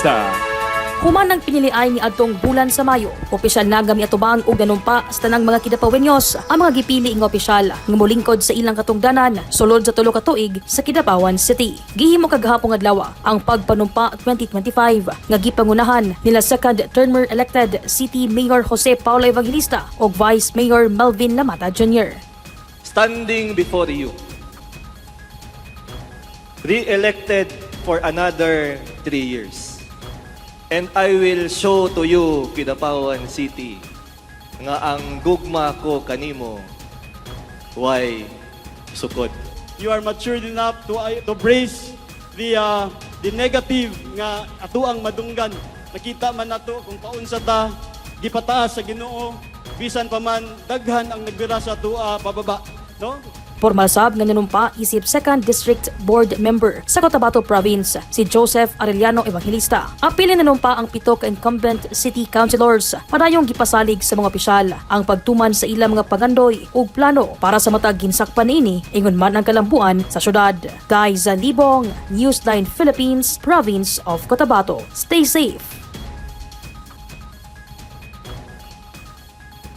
Evangelista. Human ang piniliay ni adtong bulan sa Mayo. Opisyal na gami atubang og nanumpa sa tanang mga Kidapawenyos ang mga gipili nga opisyal nga molingkod sa ilang katungdanan sulod sa tulo ka tuig sa Kidapawan City. Gihimo kagahapon adlaw ang pagpanumpa 2025 nga gipangunahan nila second termer elected City Mayor Jose Paolo Evangelista ug Vice Mayor Melvin Lamata Jr. Standing before you, re-elected for another 3 years. And I will show to you, Kidapawan City, nga ang gugma ko kanimo, why sukod. You are matured enough to brace the negative nga atuang madunggan. Nakita man nato kung paunsa ta gipataas sa Ginoo, bisan pa man daghan ang nagbira sa atua pababa, no? Formal sab nga nanumpa isip 2nd District Board Member sa Cotabato Province si Joseph Arellano Evangelista. Apili nanumpa ang 7 ka incumbent city councilors padayong gipasalig sa mga opisyal ang pagtuman sa ilang mga pagandoy ug plano para sa matag ginsakpan niini ingon man ang kalambuan sa syudad. Guys Libong, Newsline Philippines, Province of Cotabato. Stay safe.